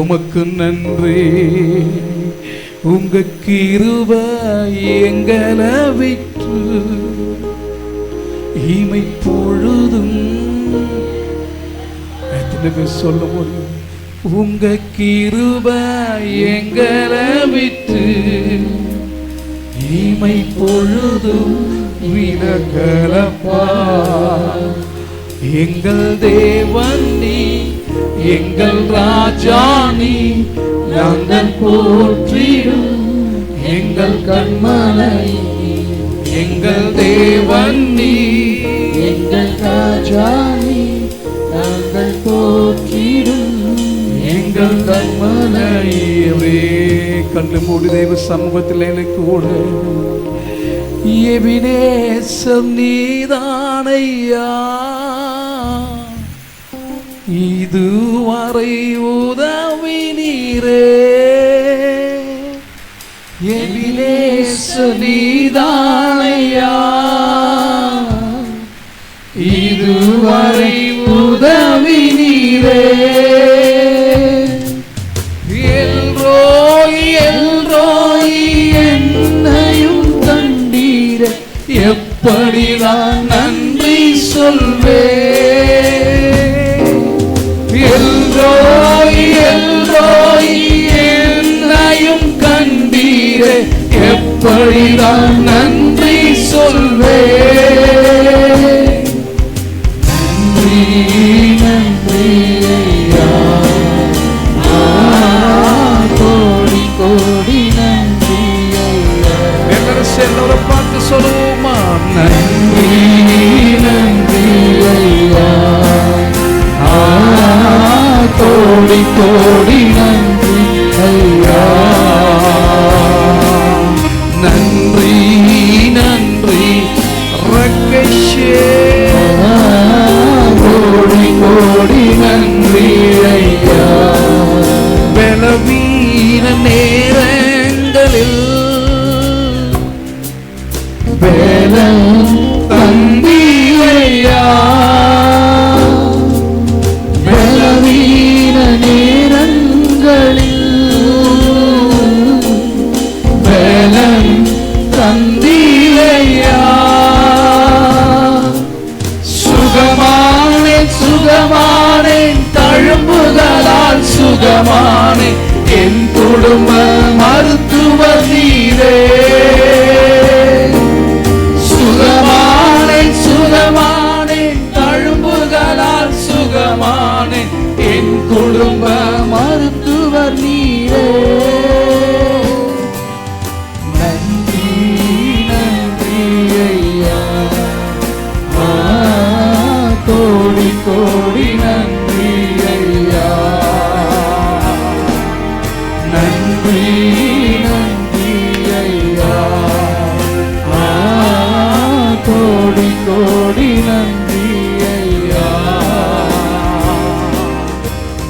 உமக்கு நன்றி. உங்க கிருபை எங்களை விட்டு இமை பொழுதும் சொல்ல முடியும். உங்க கிருபை எங்களை விட்டு இமை பொழுதும் விலகலப்பா. எங்கள் தேவன் நீ, எங்கள் ராஜா நீ, நாங்கள் போற்றிடும் எங்கள் கண்மலை. எங்கள் தேவன் நீ, எங்கள் ராஜா நீ, நாங்கள் போற்றிடும் எங்கள் கண்மலை. கண்ணு மூடி தெய்வ சமூகத்தில் எனக்கு ஓடு. எபினேசர் நீதானையா, இதுவரை உதவி நீரே. எபினேசர் நீதானையா, இதுவரை உதவி நீரே. எல்ரோய் எல்ரோய் என்னையும் கண்டீரே, எப்படி நான் நன்றி சொல்வே. எல்ரோய் எல்ரோய் என்னையும் கண்டீரே, எப்படி நான் நன்றி சொல்வே. நன்றி நன்றி ஐயா, கோடி கோடி நன்றி ஐயா. எல்லாரும் சேர்ந்து ஒரு பாட்டு சொல்லுவோமா? நன்றி நன்றி ஐயா, கோடி கோடி நன்றி ஐயா. நன்றி நன்றி ரகேஷே, கோடி கோடி நன்றி ஐயா. பலவீன நேரங்களில் பலம் தந்தீரையா. பலவீன நேரங்களில் பலம் தந்தீரையா. சுகமானேன் சுகமானேன், தழும்புகளால் சுகமானேன், என் குடும்ப மருத்துவர் நீரே. சுகமானேன் சுகமானேன், தழும்புகளால் சுகமானேன், என் குடும்ப மருத்துவர் நீரே. நன்றி நன்றி ஐயா, கோடி கோடி நன்றி ஐயா. நன்றி நன்றி ஐயா, கோடி கோடி நன்றி ஐயா.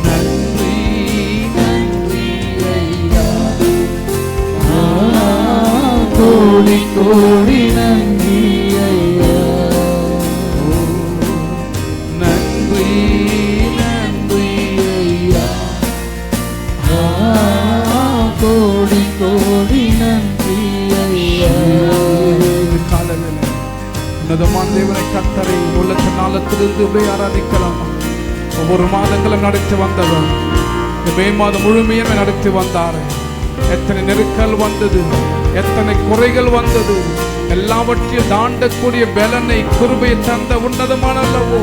நன்றி நன்றி ஐயா, கோடி கோடி நன்றி ஐயா. நன்றி நன்றி ஐயா, கோடி கோடி நன்றி ஐயா. உன்னதமான தேவனை கர்த்தரை உள்ளத்தின் நாளத்திலிருந்து இப்படி ஆராதிக்கலாம். ஒவ்வொரு மாதங்களும் நடத்தி வந்தவர் மே மாதம் முழுமையுமே நடத்தி வந்தார். எத்தனை நெருக்கல் வந்தது, எத்தனை குறைகள் வந்தது, எல்லாவற்றையும் தாண்டக்கூடிய பலனை கிருபையை தந்த உன்னதமான அல்லவோ.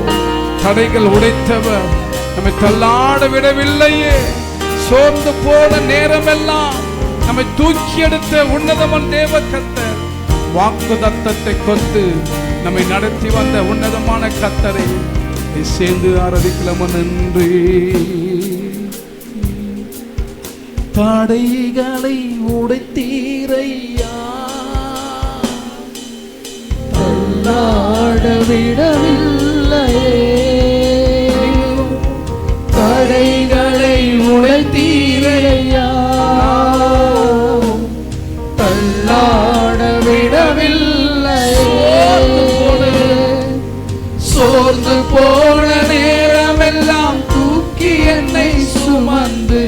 தடைகள் உடைத்தவர், நம்மை தள்ளாட விடவில்லையே. சோர்ந்து போன நேரமெல்லாம் நம்மை தூக்கி எடுத்த உன்னதமான தேவ கர்த்தர், வாக்கு தத்தத்தை கொத்து நம்மை நடத்தி வந்த உன்னதமான கர்த்தரை சேர்ந்து ஆராதிக்கலாம். நன்றி. தடைகளை உடைத்தீரையா, தள்ளாட விடவில்லையே. தடைகளை உடைத்தீரையா, தள்ளாட விடவில்லையே. சோர்ந்து போன நேரமெல்லாம் தூக்கி என்னை சுமந்து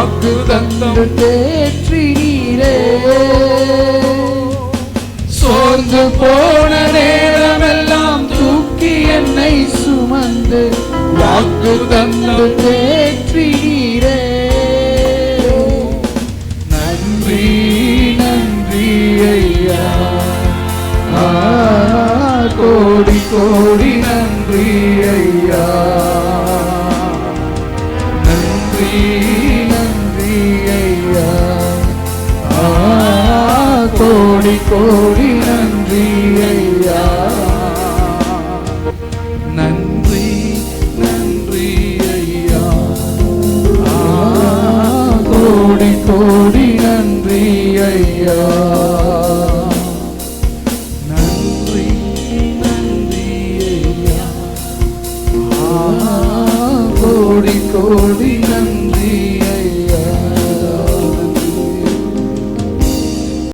வாக்கு தந்து தேற்றினீரே. சோர்ந்து போன நேரமெல்லாம் தூக்கி என்னை சுமந்து வாக்கு தந்து தேற்றினீரே. நன்றி நன்றி ஐயா, கோடி கோடி நன்றி ஐயா. நன்றி நன்றி ஐயா, கோடி கோடி நன்றி ஐயா. நன்றி நன்றி ஐயா, கோடி கோடி நன்றி ஐயா.